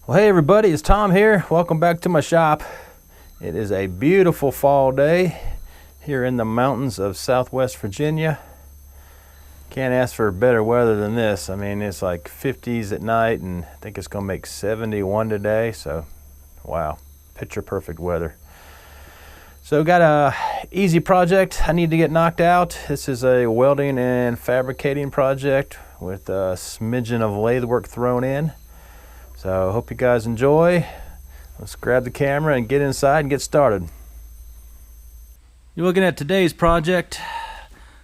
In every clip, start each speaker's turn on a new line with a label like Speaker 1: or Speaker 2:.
Speaker 1: Well, hey everybody, it's Tom here. Welcome back to my shop. It is a beautiful fall day here in the mountains of Southwest Virginia. Can't ask for better weather than this. I mean, it's like 50s at night and I think it's gonna make 71 today. So, wow, picture perfect weather. So got a easy project I need to get knocked out. This is a welding and fabricating project with a smidgen of lathe work thrown in. So hope you guys enjoy. Let's grab the camera and get inside and get started. You're looking at today's project.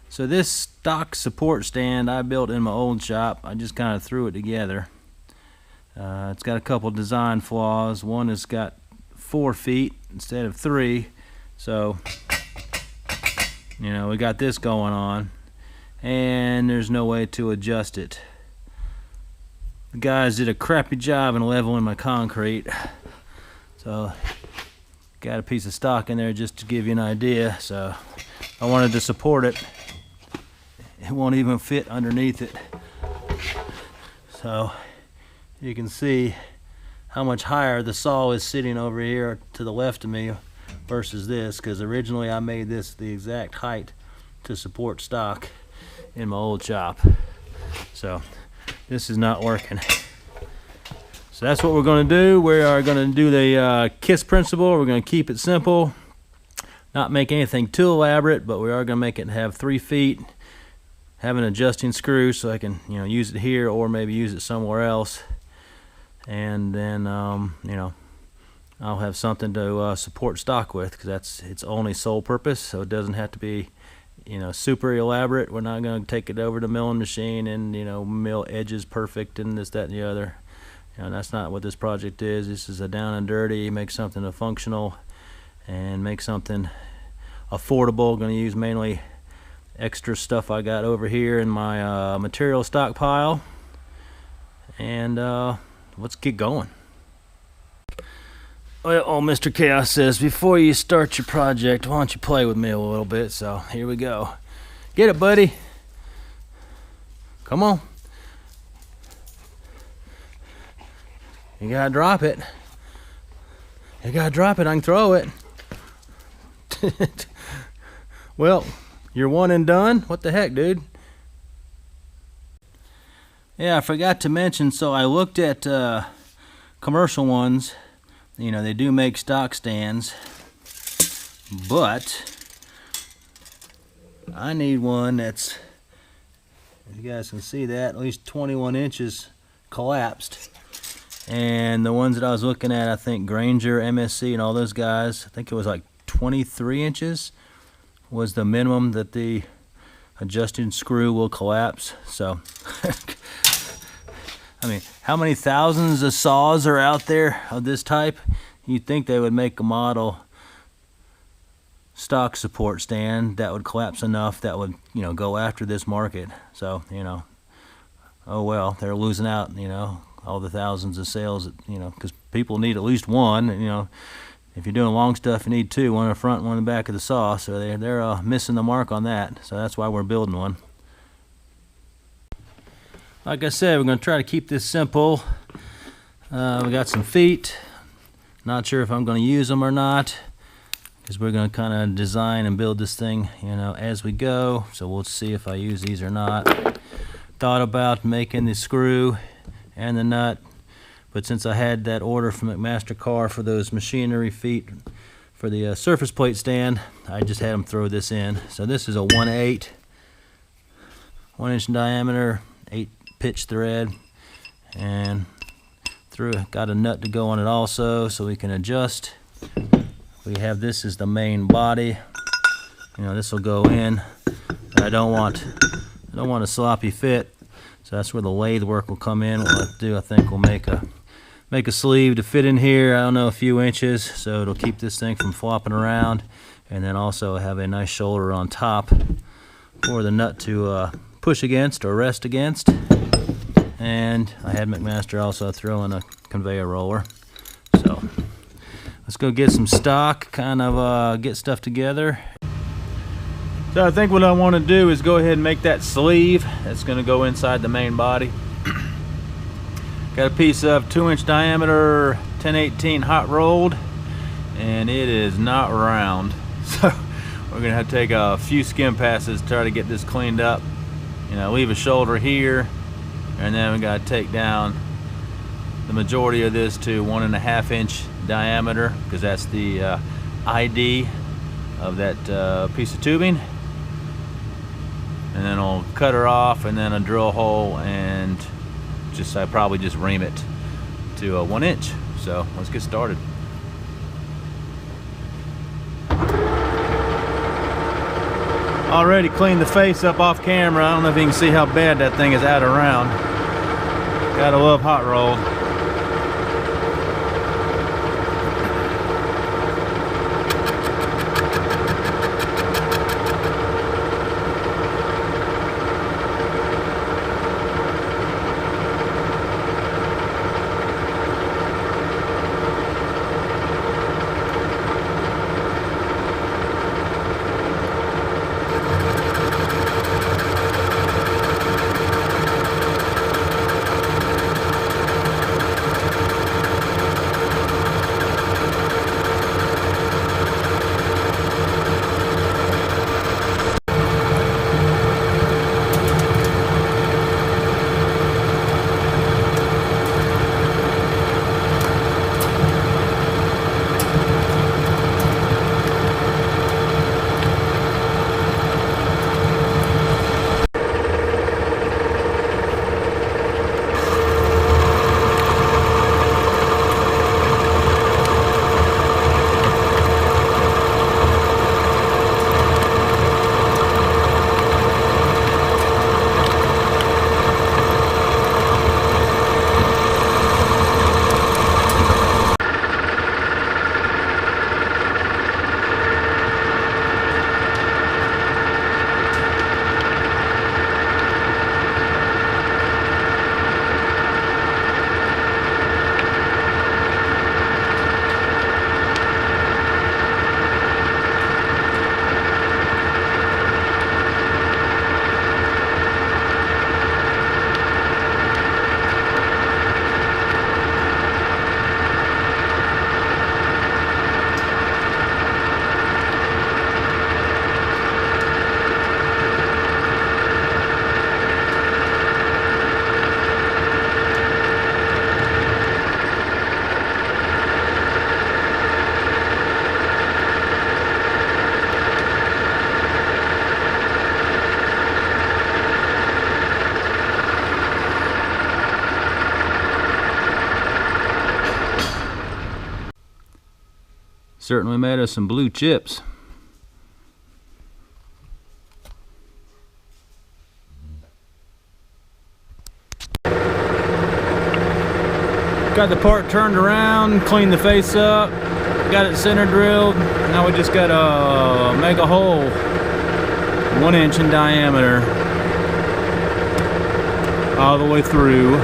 Speaker 1: So this stock support stand I built in my old shop. I just kind of threw it together. It's got a couple design flaws. One has got 4 feet instead of 3. So, you know, we got this going on. And there's no way to adjust it. The guys did a crappy job in leveling my concrete. So, got a piece of stock in there just to give you an idea. So, I wanted to support it. It won't even fit underneath it. So, you can see how much higher the saw is sitting over here to the left of me versus this, because originally I made this the exact height to support stock in my old shop. So, this is not working. So that's what we're going to do. We are going to do the KISS principle. We're going to keep it simple, not make anything too elaborate, but we are going to make it have 3 feet, have an adjusting screw so I can, you know, use it here or maybe use it somewhere else. And then, you know, I'll have something to support stock with, because that's its only sole purpose. So it doesn't have to be, you know, super elaborate. We're not going to take it over to milling machine and, you know, mill edges perfect and this, that, and the other. You know, that's not what this project is. This is a down and dirty, make something functional and make something affordable. Going to use mainly extra stuff I got over here in my material stockpile. And let's get going. Well, old Mr. Chaos says, before you start your project, why don't you play with me a little bit? So, here we go. Get it, buddy. Come on. You gotta drop it. You gotta drop it, I can throw it. Well, you're one and done? What the heck, dude? Yeah, I forgot to mention, so I looked at commercial ones. You know, they do make stock stands, but I need one that's, as you guys can see that, at least 21 inches collapsed. And the ones that I was looking at, I think Granger, MSC, and all those guys, I think it was like 23 inches was the minimum that the adjusting screw will collapse. So, I mean, how many thousands of saws are out there of this type? You'd think they would make a model stock support stand that would collapse enough that would, you know, go after this market. So, you know, oh well, they're losing out, you know, all the thousands of sales, you know, because people need at least one. You know, if you're doing long stuff, you need 2, one in the front, one in the back of the saw. So they're missing the mark on that. So that's why we're building one. Like I said, we're going to try to keep this simple. We got some feet. Not sure if I'm going to use them or not, because we're going to kind of design and build this thing, you know, as we go. So we'll see if I use these or not. Thought about making the screw and the nut, but since I had that order from McMaster-Carr for those machinery feet for the surface plate stand, I just had them throw this in. So this is a 1/8, 1 inch in diameter, 8 pitch thread, and got a nut to go on it also, so we can adjust. We have this as the main body. You know, this will go in. But I don't want a sloppy fit, so that's where the lathe work will come in. What we'll have to do, I think, we'll make a sleeve to fit in here. I don't know, a few inches, so it'll keep this thing from flopping around, and then also have a nice shoulder on top for the nut to push against or rest against. And I had McMaster also throw in a conveyor roller. So let's go get some stock, kind of get stuff together. So I think what I want to do is go ahead and make that sleeve that's going to go inside the main body. Got a piece of 2-inch diameter 1018 hot rolled, and it is not round. So we're gonna have to take a few skim passes to try to get this cleaned up. You know, leave a shoulder here, and then we gotta take down the majority of this to 1.5 inch diameter, because that's the ID of that piece of tubing. And then I'll cut her off, and then a drill hole, and I probably just ream it to 1 inch. So let's get started. Already cleaned the face up off camera. I don't know if you can see how bad that thing is out around. Gotta love hot rolled. Certainly made us some blue chips. Got the part turned around, cleaned the face up, got it center drilled. Now we just gotta make a hole 1 inch in diameter all the way through.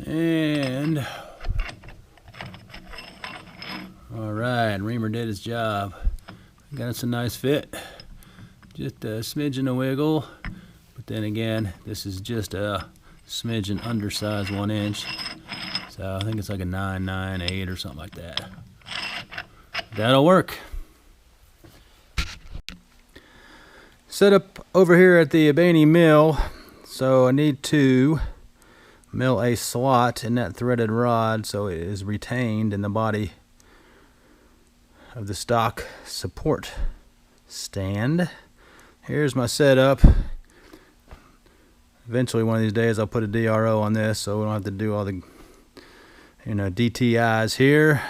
Speaker 1: And all right, reamer did his job. Got us a nice fit. Just a smidgen of wiggle, but then again, this is just a smidgen undersized 1 inch. So I think it's like a 998 or something like that. That'll work. Set up over here at the Ebony mill, so I need to mill a slot in that threaded rod so it is retained in the body of the stock support stand. Here's my setup. Eventually one of these days I'll put a DRO on this so we don't have to do all the DTIs here.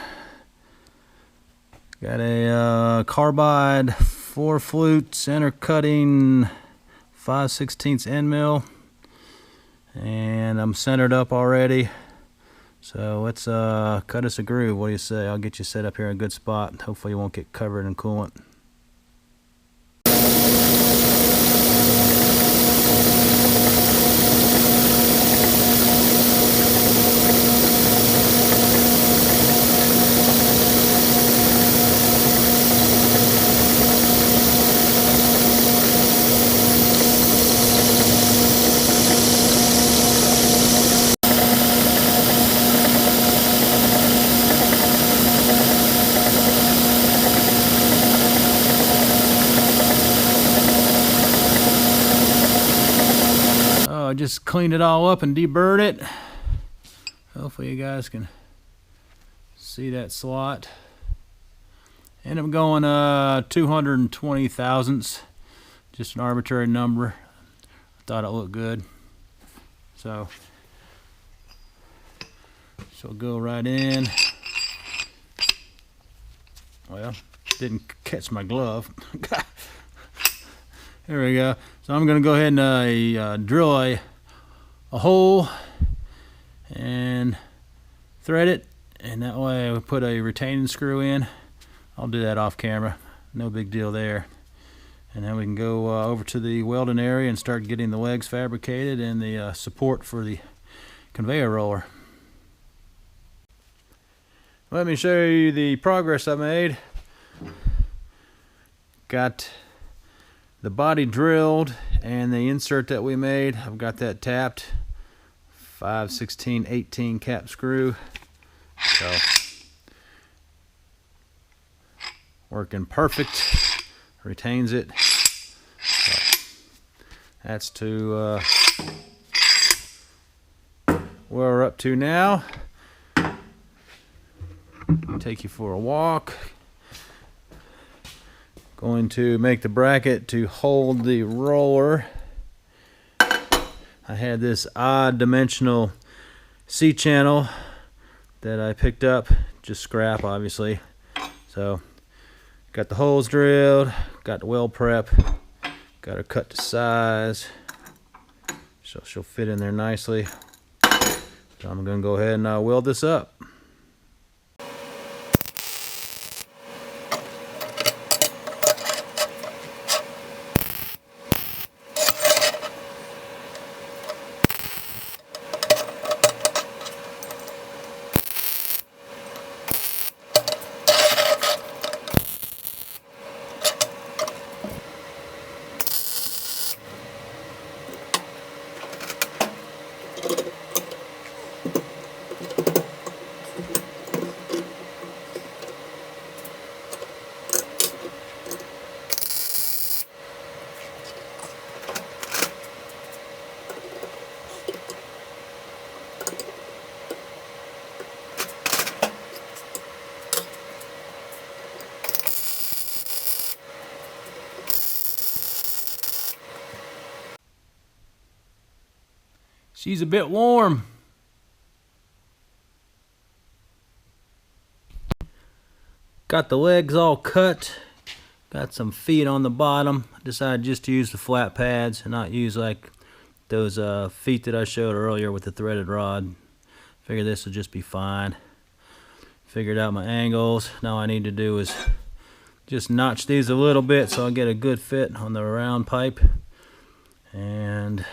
Speaker 1: Got a carbide 4-flute center cutting 5/16 end mill, and I'm centered up already. So let's cut us a groove. What do you say? I'll get you set up here in a good spot. Hopefully you won't get covered in coolant. I just cleaned it all up and deburred it. Hopefully you guys can see that slot. And I'm going 220 thousandths, just an arbitrary number. I thought it looked good, so she'll go right in. Well, didn't catch my glove. There we go. So I'm going to go ahead and drill a hole and thread it, and that way I put a retaining screw in. I'll do that off camera, no big deal there. And then we can go over to the welding area and start getting the legs fabricated and the support for the conveyor roller. Let me show you the progress I made. Got the body drilled and the insert that we made, I've got that tapped. 5/16/18 cap screw. So working perfect. Retains it. So that's to where we're up to now. Take you for a walk. Going to make the bracket to hold the roller. I had this odd dimensional C-channel that I picked up, just scrap obviously. So got the holes drilled, got the weld prep, got her cut to size, so she'll fit in there nicely. So I'm gonna go ahead and weld this up. She's a bit warm. Got the legs all cut. Got some feet on the bottom. Decided just to use the flat pads and not use like those feet that I showed earlier with the threaded rod. Figured this would just be fine. Figured out my angles. Now all I need to do is just notch these a little bit so I'll get a good fit on the round pipe. And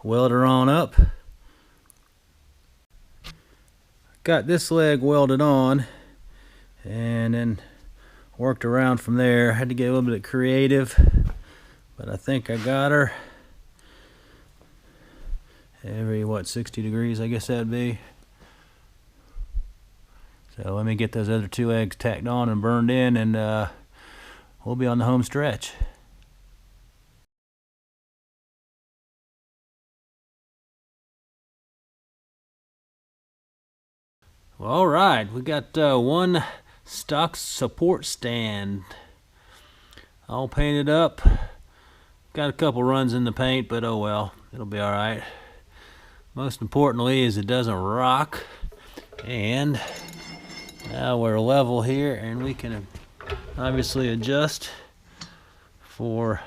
Speaker 1: weld her on up. Got this leg welded on and then worked around from there. Had to get a little bit creative, but I think I got her. Every 60 degrees I guess that'd be. So let me get those other two eggs tacked on and burned in, and we'll be on the home stretch. Well, all right, we got one stock support stand all painted up. Got a couple runs in the paint, but oh well, it'll be all right. Most importantly is it doesn't rock. And now we're level here, and we can obviously adjust for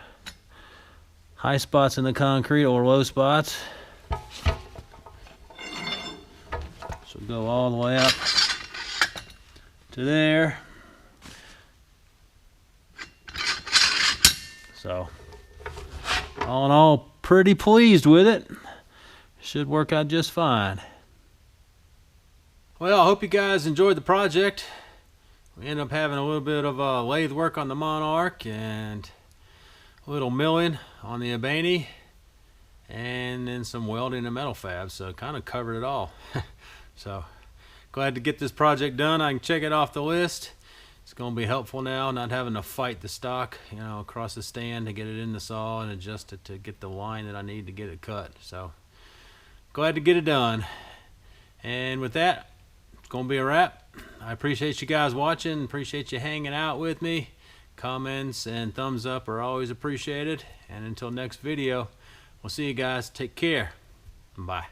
Speaker 1: high spots in the concrete or low spots. So go all the way up to there. So all in all, pretty pleased with it. Should work out just fine. Well, I hope you guys enjoyed the project. We ended up having a little bit of lathe work on the Monarch and a little milling on the Ebony, and then some welding and metal fab, so kind of covered it all. So glad to get this project done. I can check it off the list. It's going to be helpful now, not having to fight the stock, across the stand to get it in the saw and adjust it to get the line that I need to get it cut. So glad to get it done. And with that, it's going to be a wrap. I appreciate you guys watching. Appreciate you hanging out with me. Comments and thumbs up are always appreciated. And until next video, we'll see you guys. Take care. Bye.